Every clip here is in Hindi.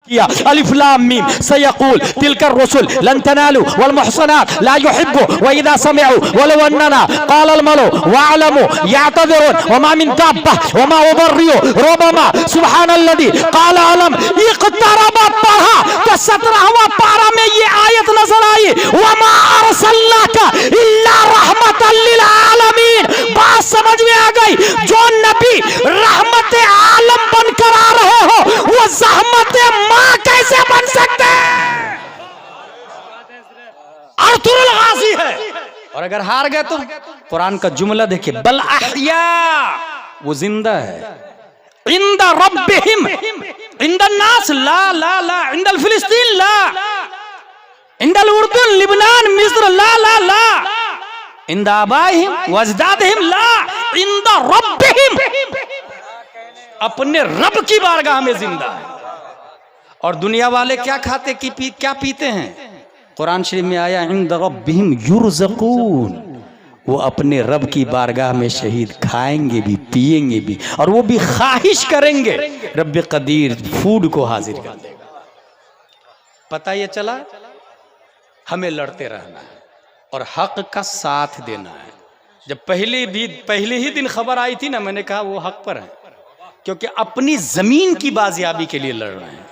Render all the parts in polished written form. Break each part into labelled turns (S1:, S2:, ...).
S1: किया अलिफ लाम मीम सयक़ूल तिलकर रसूल लन तनालू वल मुहसनात ला युहिब्बु व इदा समिअू वलौ अन्ना क़ाल अल मलू वअलमू यअतज़िरून व मा मिन दाब्बा व मा उबर्रियु रब्बमा सुब्हानल्लज़ी क़ाल अलम इक़तरबा पढ़ा तो 17वां पारा में ये आयत नजर आई व मा अरसलनाका इल्ला रहमतल लिल आलमीन। बात समझ में आ गई? जो नबी रहमत आलम बनकर आ रहे हो वो ज़हमत मां कैसे बन सकते हैं? अर्थुल गाजी है। और अगर हार गए तो कुरान का जुमला देखिए बल अहया, वो जिंदा है। इंदा रब्बिहिम इंदा नास ला ला ला इंदल फिलिस्तीन ला इंदल उर्दुन लिबनान मिस्र ला ला ला इंदा आबाइहिम वजदादिहिम ला इंदा रब्बिहिम, अपने रब की बारगाह में जिंदा है। और दुनिया वाले क्या खाते क्या पीते हैं? कुरान शरीफ में आया इंद रब्बिहिम युरज़क़ून, वो अपने रब की बारगाह में शहीद खाएंगे भी पिएंगे भी और वो भी ख्वाहिश करेंगे रब कदीर फूड को हाजिर कर देगा। पता ये चला हमें लड़ते रहना है और हक का साथ देना है। जब पहले ही दिन खबर आई थी ना, मैंने कहा वो हक पर है क्योंकि अपनी जमीन की बाजियाबी के लिए लड़ रहे हैं।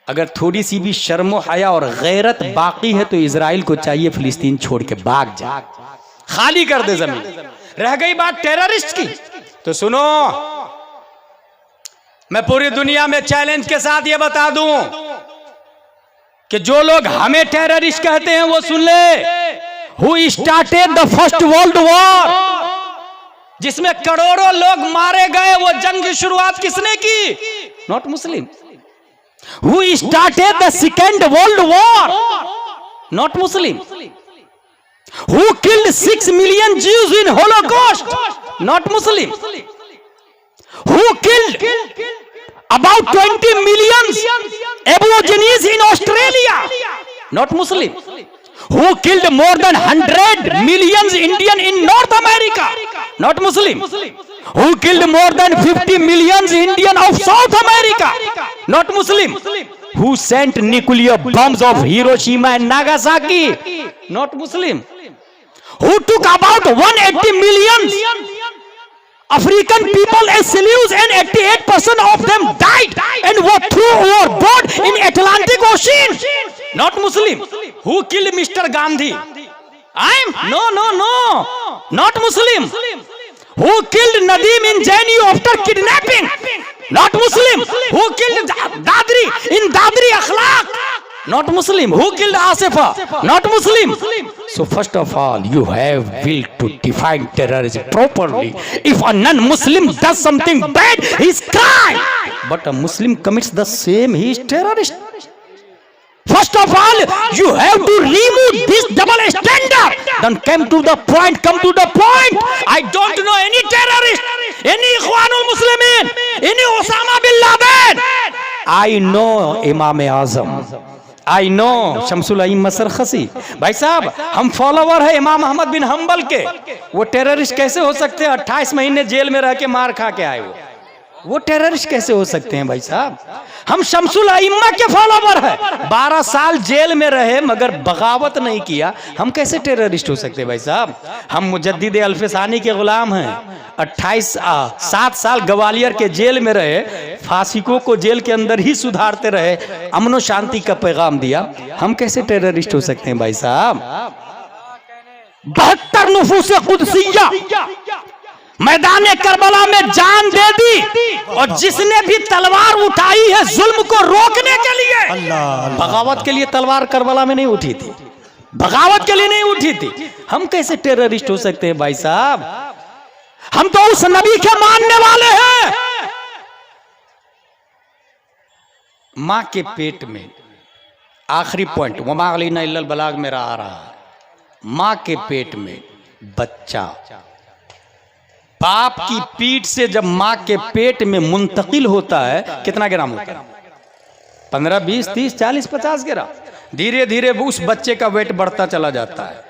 S1: अगर थोड़ी सी भी शर्म हया और गैरत बाकी है तो इजराइल को चाहिए फिलिस्तीन छोड़ के भाग जा, खाली कर दे जमीन। रह गई बात टेररिस्ट की, तो सुनो, मैं पूरी दुनिया में चैलेंज के साथ ये बता दूं कि जो लोग हमें टेररिस्ट कहते हैं वो सुन ले। Who started the first world war, जिसमें करोड़ों लोग मारे गए, वो जंग की शुरुआत किसने की? Not Muslim. Who started the second world war? Not Muslim. Who killed 6 million Jews in Holocaust? Not Muslim. Who killed about 20 million Aborigines in Australia? Not Muslim. Who killed more than 100 million Indian in North America? Not Muslim. Who killed more than 50 million Indian of South America? Not Muslim. Who sent nuclear bombs of Hiroshima and Nagasaki? Not Muslim. Who took about 180 million African people as slaves and 88% of them died and were thrown overboard in Atlantic Ocean? Not Muslim. Who killed Mr. Gandhi? No. Not Muslim. Who killed Nadeem in JNU after kidnapping? Not Muslim. Who killed Dadri in Dadri Akhlaq? Not Muslim. Who killed Asifa? Not Muslim. So first of all, you have will to define terrorism properly. If a non-Muslim does something bad, he is crime. But a Muslim commits the same, he is terrorist. First of all, you have to remove this double standard. Then come to the point. I don't know any terrorist, any Ikhwanul Muslimin, any Osama bin Laden. I know Imam Azam. I know शमसुल अइम्मा सरखसी। भाई साहब, हम फॉलोवर है इमाम अहमद बिन हम्बल के। वो टेररिस्ट कैसे हो सकते हैं? 28 महीने जेल में रह के मार खा के आए वो टेररिस्ट कैसे हो सकते हैं भाई साहब? हम शमसुल अइम्मा के फॉलोवर है, 12 साल जेल में रहे मगर बगावत नहीं किया, हम कैसे टेररिस्ट हो सकते हैं भाई साहब? हम मुजद्दिद अल्फसानी के गुलाम हैं। 7 साल ग्वालियर के जेल में रहे, फासिकों को जेल के अंदर ही सुधारते रहे, अमन शांति का पैगाम दिया, हम कैसे टेररिस्ट हो सकते हैं भाई साहब? 72 नुफूस कुदसिया मैदान करबला में जान दे दी और जिसने भी तलवार उठाई है जुल्म को रोकने के लिए, बगावत के लिए तलवार करबला में नहीं उठी थी, बगावत के लिए नहीं उठी थी, हम कैसे टेररिस्ट हो सकते हैं भाई साहब? हम तो उस नबी के मानने वाले हैं। मां के पेट में, आखिरी पॉइंट वमा अलैना इल्लल बलाग मेरा आ रहा है, मां के पेट में बच्चा बाप की पीठ से जब मां के पेट में मुंतकिल होता है, कितना ग्राम होता है? 15, 20, 30, 40, 50 ग्राम। धीरे धीरे उस बच्चे का वेट बढ़ता चला जाता है।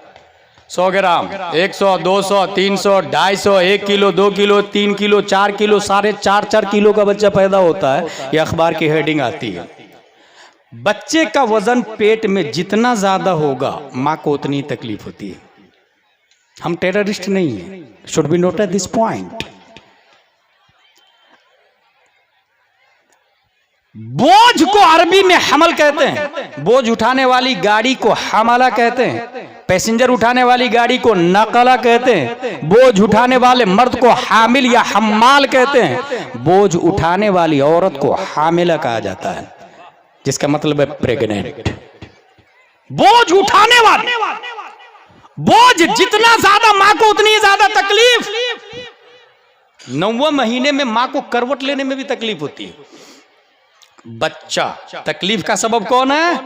S1: 100 ग्राम, 100, 200, 300, 250, 1 kilo, 2 kilo, 3 kilo, 4 kilo, 4.5 kilo का बच्चा पैदा होता है। ये अखबार की हेडिंग आती है। बच्चे का वजन पेट में जितना ज्यादा होगा मां को उतनी तकलीफ होती है। हम टेररिस्ट नहीं है, should be noted this point. बोझ को अरबी में हमल कहते हैं, बोझ उठाने वाली गाड़ी को हमला कहते हैं, पैसेंजर उठाने वाली गाड़ी को नकला कहते हैं, बोझ उठाने वाले मर्द को हामिल या हम्माल कहते हैं, बोझ उठाने वाली औरत को हामिला कहा जाता है, जिसका मतलब है प्रेग्नेंट। बोझ उठाने वाले, बोझ जितना ज्यादा मां को उतनी ज्यादा तकलीफ। 9वें महीने में मां को करवट लेने में भी तकलीफ होती है। बच्चा तकलीफ का सबब कौन है?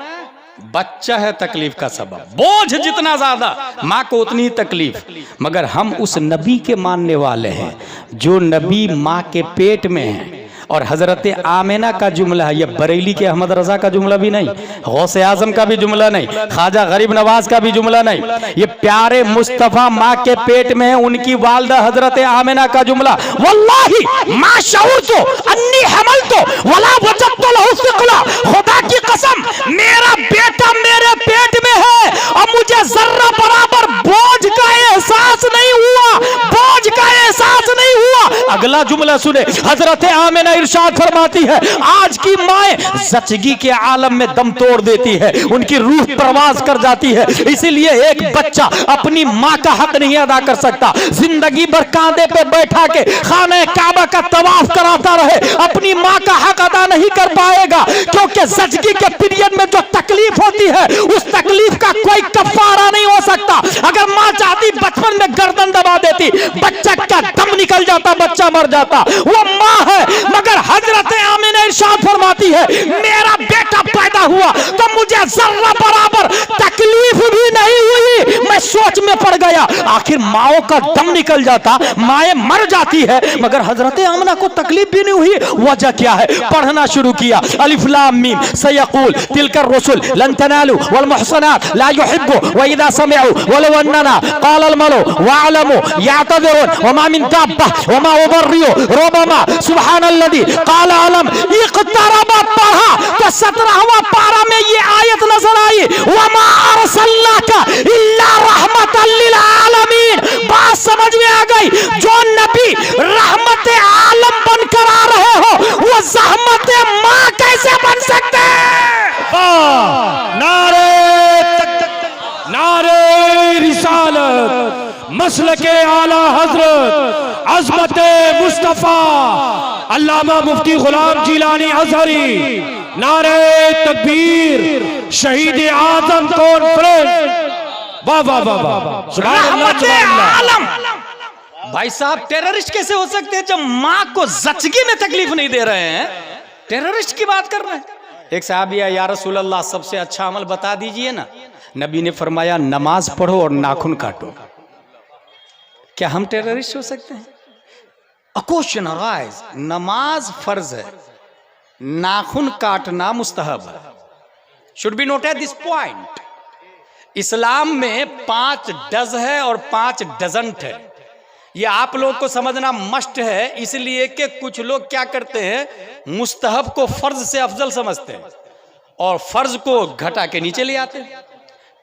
S1: बच्चा है तकलीफ का सबब। बोझ जितना ज्यादा मां को उतनी ही तकलीफ। मगर हम उस नबी के मानने वाले हैं जो नबी मां के पेट में है। और हजरत आमिना का जुमला है, ये बरेली के अहमद रजा का जुमला भी नहीं, गौसे आजम का भी जुमला नहीं, ख्वाजा गरीब नवाज का भी जुमला नहीं, ये प्यारे मुस्तफा माँ के पेट में है उनकी वालदा हजरत आमिना का जुमला। वल्लाही मा शऊर तो अन्नी हमल तो वला वजद तो लहु सिकला, खुदा की कसम मेरा बेटा मेरे पेट में है और मुझे जर्रा बराबर बोझ का एहसास नहीं हुआ, बोझ का एहसास नहीं हुआ। अगला जुमला सुने, हजरत आमिना इरशाद फरमाती है आज की माएं ज़चगी के आलम में दम तोड़ देती है, उनकी रूह प्रवास कर जाती है। इसीलिए एक बच्चा अपनी मां का हक नहीं अदा कर सकता, जिंदगी भर कांधे पे बैठा के खाने काबा का तवाफ कराता रहे, अपनी मां का हक अदा नहीं कर पाएगा, क्योंकि ज़चगी के पीरियड में जो तकलीफ होती है उस तकलीफ का कोई कफारा नहीं हो सकता। अगर मां चाहती बचपन में गर्दन दबा देती, बच्चा का दम निकल जाता, बच्चा मर जाता, वो मां है। मगर हजरत आमिना इरशाद फरमाती है मेरा बेटा पैदा हुआ तो मुझे जर्रा बराबर तकलीफ भी नहीं हुई। मैं सोच में पड़ गया, आखिर माओ का दम निकल जाता, माएं मर जाती है, मगर हजरत आमिना को तकलीफ भी नहीं हुई। वजह क्या है? पढ़ना शुरू किया, अलिफ लाम मीम सयक़ूल तिलकर रसूल लन तनालू वल मुहसनात ला युहिब्बु व इदा समिअू वलौ अन्ना क़ाल अल मलू वअलमू यअतज़िरून वमा मिन दाब्बा वमा उबर्रियु रब्बमा सुब्हानल्लज़ी क़ाल अलम। इक़्तरबा पढ़ा तो 17वां पारा में ये आयत नजर आई, वमा अरसलनाका इल्ला रहमतल लिल आलमीन। बात समझ में आ गई? जो नबी रहमत आलम बनकर आ रहे हो वो ज़हमत मां कैसे बन सकते हैं?
S2: नारे नारे रिसालत मसलके आला हजरत अज़मत मुस्तफा अल्लामा मुफ्ती गुलाम जिलानी अज़हरी, नारे तकबीर, शहीद आजम कॉन्फ्रेंस। वाह वाह वाह वाह, सुभान अल्लाह।
S1: भाई साहब टेररिस्ट कैसे हो सकते हैं जब मां को ज़चगी में तकलीफ नहीं दे रहे हैं? टेररिस्ट की बात कर रहे हैं। एक साहब या रसूल अल्लाह सबसे अच्छा अमल बता दीजिए ना। नबी ने फरमाया नमाज पढ़ो और नाखून काटो। क्या हम टेररिस्ट हो सकते हैं? A question arise, नमाज फर्ज है, नाखून काटना मुस्तहब है। Should be noted this point. इस्लाम में 5 डज है और 5 डजंट है। ये आप लोग को समझना मस्ट है, इसलिए कि कुछ लोग क्या करते हैं, मुस्तहब को फर्ज से अफजल समझते हैं और फर्ज को घटा के नीचे ले आते हैं।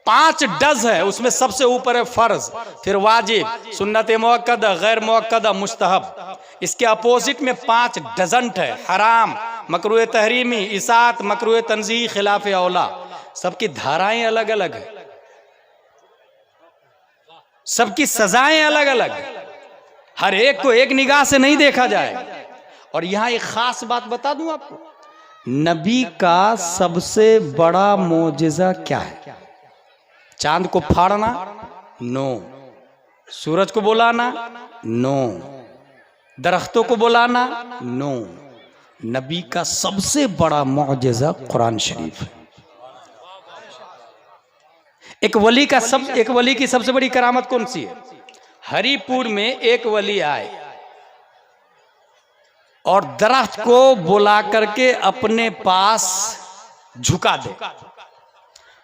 S1: 5 डज है, उसमें सबसे ऊपर है फर्ज, फिर वाजिब, सुन्नत मुअक्कदा, गैर मुअक्कदा, मुस्तहब। इसके अपोजिट में 5 डजंट है, हराम, मकरूह तहरीमी, इसात, मकरूह तंज़ीह, खिलाफ औला। सबकी धाराएं अलग अलग है, सबकी सजाएं अलग अलग है, हर एक को एक निगाह से नहीं देखा जाएगा। और यहां एक खास बात बता दूं आपको, नबी का सबसे बड़ा मोजिज़ा क्या है? चांद को फाड़ना? नो। सूरज को बुलाना? नो। दरख्तों को बुलाना? नो। नबी का सबसे बड़ा मोजिज़ा कुरान शरीफ है। एक वली की सबसे बड़ी करामत कौन सी है? हरिपुर में एक वली आए और दरख्त को बुला करके अपने पास झुका दे।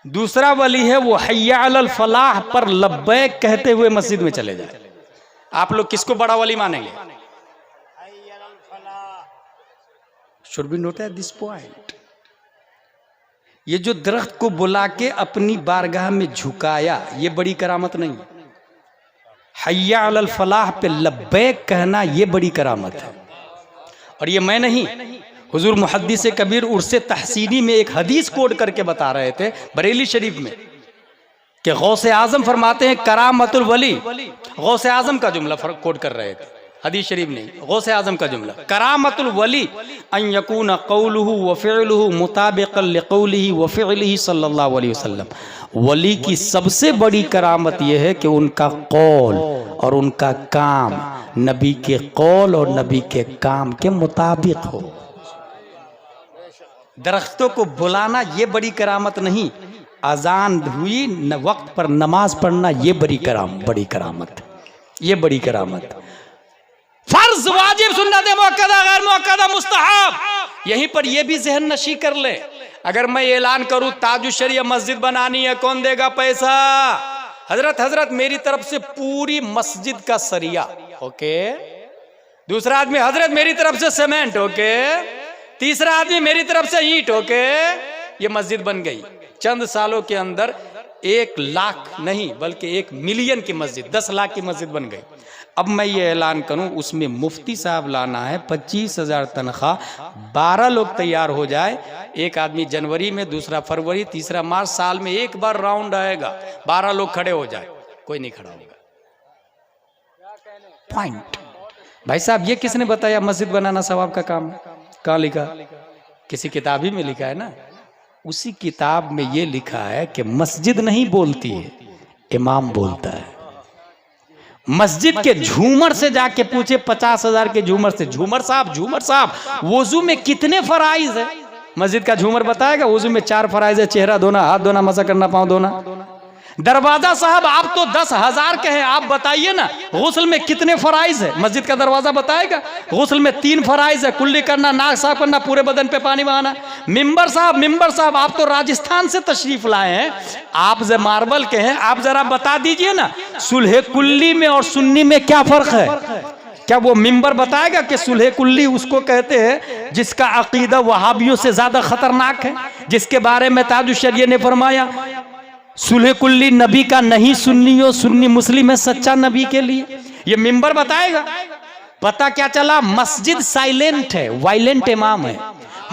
S1: दूसरा वली है वो हय्या अलल फलाह पर लब्बैक कहते हुए मस्जिद में चले जाए। आप लोग किसको बड़ा वली मानेंगे? Should be noted this point. ये जो दरख्त को बुला के अपनी बारगाह में झुकाया, ये बड़ी करामत नहीं। हय्या अलल फलाह पे लब्बैक कहना ये बड़ी करामत है। और ये मैं नहीं, हुजूर मुहद्दिस कबीर उर्से तहसीनी में एक हदीस कोड करके बता रहे थे बरेली शरीफ में कि गौसे आजम फरमाते हैं करामतुल वली, गौसे आजम का जुमला कोड कर रहे थे, हदीस शरीफ नहीं, गौसे आजम का जुमला। करामतुल वली अन यकून कौलुहु व फ़िअलुहु मुताबिक़न लिक़ौलिही व फ़िअलिही सल्लल्लाहु अलैहि वसल्लम। वली की सबसे बड़ी करामत यह है कि उनका कौल और उनका काम नबी के कौल और नबी के काम के मुताबिक हो। दरख्तों को बुलाना ये बड़ी करामत नहीं, अजान हुई न वक्त पर नमाज पढ़ना ये बड़ी करामत, ये बड़ी करामत। फर्ज, वाजिब, सुन्नत, मुअक्कदा, गैर मुअक्कदा, मुस्तहब, यहीं पर ये भी ज़हन नशी कर ले। अगर मैं ऐलान करूं ताजुश्शरिया मस्जिद बनानी है, कौन देगा पैसा? हजरत मेरी तरफ से पूरी मस्जिद का सरिया, ओके। दूसरा आदमी हजरत मेरी तरफ से सीमेंट, ओके। तीसरा आदमी मेरी तरफ से ईंट, ओके। ये मस्जिद बन गई चंद सालों के अंदर। 1 लाख नहीं बल्कि 1 मिलियन की मस्जिद, 10 लाख की मस्जिद बन गई। अब मैं ये ऐलान करूं उसमें मुफ्ती साहब लाना है, 25,000 तनख्वाह, 12 लोग तैयार हो जाए, एक आदमी जनवरी में, दूसरा फरवरी, तीसरा मार्च, साल में एक बार राउंड आएगा, 12 लोग खड़े हो जाए, कोई नहीं खड़ा होगा। पॉइंट। भाई साहब ये किसने बताया मस्जिद बनाना सवाब का काम है? कहाँ लिखा? किसी किताब ही में लिखा है ना। उसी किताब में ये लिखा है कि मस्जिद नहीं बोलती है, इमाम बोलता है। मस्जिद के झूमर से जाके पूछे, 50,000 के झूमर से, झूमर साहब वुजू में कितने फराइज है? मस्जिद का झूमर बताएगा वुजू में 4 फराइज है, चेहरा धोना, हाथ धोना, मसा करना, पाँव धोना। दरवाजा साहब आप तो 10,000 के हैं, आप बताइए ना गुस्ल में कितने फराइज है? मस्जिद का दरवाजा बताएगा गुस्ल में 3 फराइज है, कुल्ली करना, नाक साफ करना, पूरे बदन पे पानी बहाना। मिंबर साहब आप तो राजस्थान से तशरीफ लाए हैं, आप जो मार्बल के हैं, आप जरा बता दीजिए ना सुलह कुल्ली में और सुन्नी में क्या फर्क है? क्या वो मिंबर बताएगा कि सुलह कुल्ली उसको कहते हैं जिसका अकीदा वहाबियों से ज्यादा खतरनाक है, जिसके बारे में ताजुश्शरिया ने फरमाया सुलह कुल्ली नबी का नहीं, सुन्नी मुस्लिम है सच्चा नबी के लिए? ये मिंबर बताएगा। पता क्या चला? मस्जिद साइलेंट है, वायलेंट इमाम है।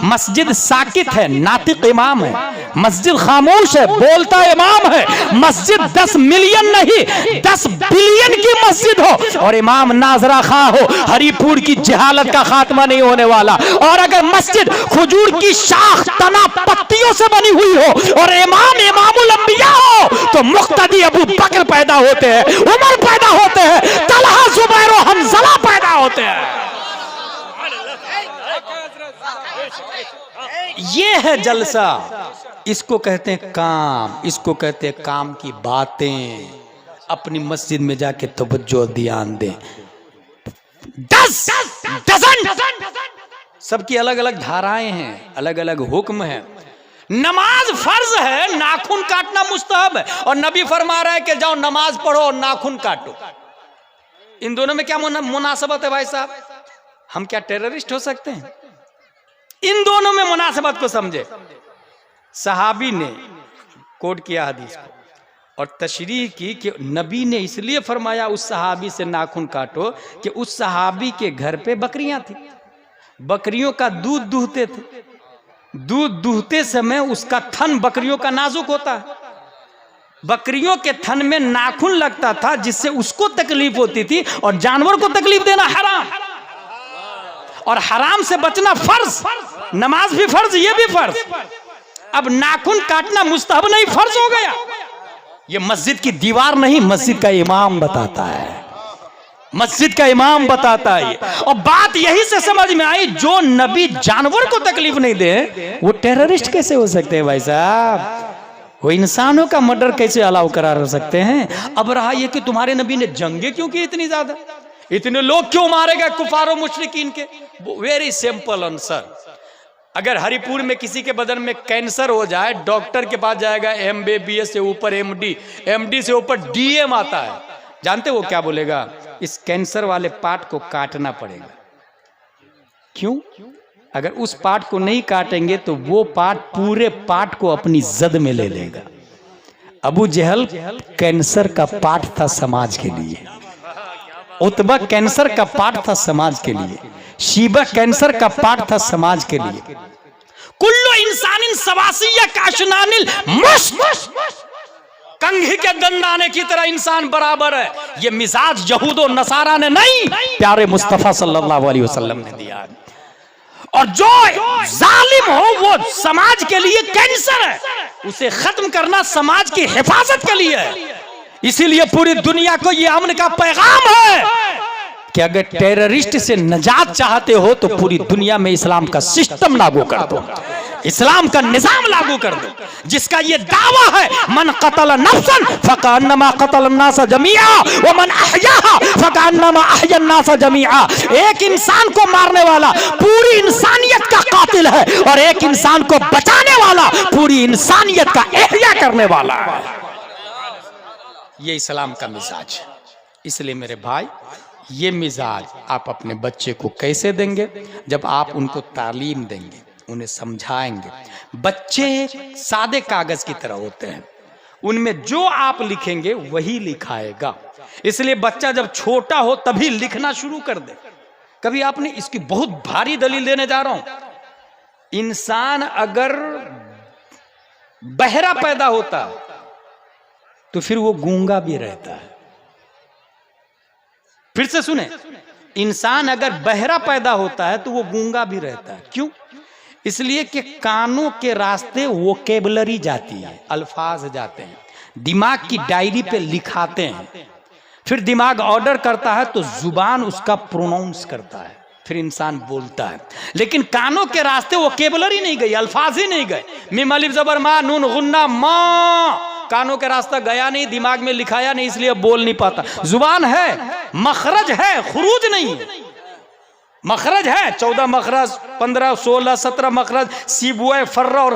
S1: मस्जिद साकित है, नातिक इमाम है। मस्जिद खामोश है, बोलता इमाम है। मस्जिद 10 मिलियन नहीं 10 बिलियन की मस्जिद हो और इमाम नाजरा खा हो, हरिपुर की जहालत का खात्मा नहीं होने वाला। और अगर मस्जिद खजूर की शाख तना पत्तियों से बनी हुई हो और इमाम इमामुल अंबिया हो तो मुक्तदी अबू बकर पैदा होते हैं, उमर पैदा होते हैं, तलहा, जुबैर और हंज़ला पैदा होते हैं। ये है जलसा, इसको कहते हैं काम, इसको कहते हैं काम की बातें। अपनी मस्जिद में जाके तवज्जो ध्यान दें। 10 डजन सबकी अलग अलग धाराएं हैं, अलग अलग हुक्म है। नमाज फर्ज है, नाखून काटना मुस्तहब है, और नबी फरमा रहा है कि जाओ नमाज पढ़ो और नाखून काटो। इन दोनों में क्या मुनासबत है भाई साहब? हम क्या टेररिस्ट हो सकते हैं? इन दोनों में मुनासबत को समझे। सहाबी ने कोट किया हदीस को और तशरीह की कि नबी ने इसलिए फरमाया उस सहाबी से नाखून काटो कि उस सहाबी के घर पे बकरियां थी, बकरियों का दूध दूहते थे। दूध दूहते समय उसका थन बकरियों का नाजुक होता है, बकरियों के थन में नाखून लगता था जिससे उसको तकलीफ होती थी, और जानवर को तकलीफ देना हराम, और हराम से बचना फर्ज। नमाज भी फर्ज, ये भी फर्ज। अब नाखून काटना मुस्तहब नहीं, फर्ज हो गया। ये मस्जिद की दीवार नहीं, मस्जिद का इमाम बताता है, मस्जिद का इमाम बताता है। और बात यही से समझ में आई, जो नबी जानवर को तकलीफ नहीं दे वो टेररिस्ट कैसे हो सकते हैं भाई साहब? वो इंसानों का मर्डर कैसे अलाउ करा सकते हैं? अब रहा ये कि तुम्हारे नबी ने जंगे क्यों की इतनी ज्यादा, इतने लोग क्यों मारे गए कुफारों मुशरिकीन के? Very simple answer. अगर हरिपुर में किसी के बदन में कैंसर हो जाए, डॉक्टर के पास जाएगा, MBBS से ऊपर MD से ऊपर DM आता है, जानते वो क्या बोलेगा? इस कैंसर वाले पार्ट को काटना पड़ेगा। क्यों? अगर उस पार्ट को नहीं काटेंगे तो वो पार्ट पूरे पार्ट को अपनी जद में ले लेगा। अबू जहल कैंसर का पार्ट था समाज के लिए, उतबा कैंसर का पार्ट था समाज के लिए, शीबा कैंसर का पार्ट था समाज के लिए। कुल्लु इंसानिन सवासिया काशनानिल मुश्क, कंघी के दंदाने की तरह इंसान बराबर है। ये मिजाज यहूदो नसारा ने नहीं, प्यारे मुस्तफा सल्लल्लाहु अलैहि वसल्लम ने दिया है। और जो जालिम हो वो समाज के लिए कैंसर है, उसे खत्म करना समाज की हिफाजत के लिए है। इसीलिए पूरी दुनिया को ये अमन का पैगाम है कि अगर टेररिस्ट से नजात चाहते हो तो पूरी दुनिया में इस्लाम का सिस्टम लागू कर दो, इस्लाम का निजाम लागू कर दो, जिसका ये दावा है मन कतल नफ्सन फकान्नमा कतल अन्नास जमीआ व मन अहयाहा फकान्नमा अहया अन्नास जमीआ। एक इंसान को मारने वाला पूरी इंसानियत का कातिल है और एक इंसान को बचाने वाला पूरी इंसानियत का एहया करने वाला है। ये इस्लाम का मिजाज। इसलिए मेरे भाई, ये मिजाज आप अपने बच्चे को कैसे देंगे? जब आप उनको तालीम देंगे, उन्हें समझाएंगे। बच्चे सादे कागज की तरह होते हैं, उनमें जो आप लिखेंगे वही लिखाएगा। इसलिए बच्चा जब छोटा हो तभी लिखना शुरू कर दे। कभी आपने इसकी बहुत भारी दलील देने जा रहा हूं। इंसान अगर बहरा पैदा होता तो फिर वो गूंगा भी रहता है। फिर से सुने, इंसान अगर बहरा पैदा होता है तो वो गूंगा भी रहता है। क्यों? इसलिए कि कानों के रास्ते वोकेबलरी जाती है, अल्फाज जाते हैं, दिमाग की डायरी पे लिखाते हैं, फिर दिमाग ऑर्डर करता है तो जुबान उसका प्रोनाउंस करता है, फिर इंसान बोलता है। लेकिन कानों के रास्ते वोकेबलरी नहीं गई, अल्फाज ही नहीं गए। मिम अलिफ जबर मा नून गुन्ना मा, कानों के रास्ता गया नहीं, दिमाग में लिखाया नहीं, इसलिए बोल नहीं पाता। जुबान है, मखरज है, खुरूज नहीं। मखरज है 14 मखरज, 15, 16, 17 मखरज, सीबुए, फर्रा और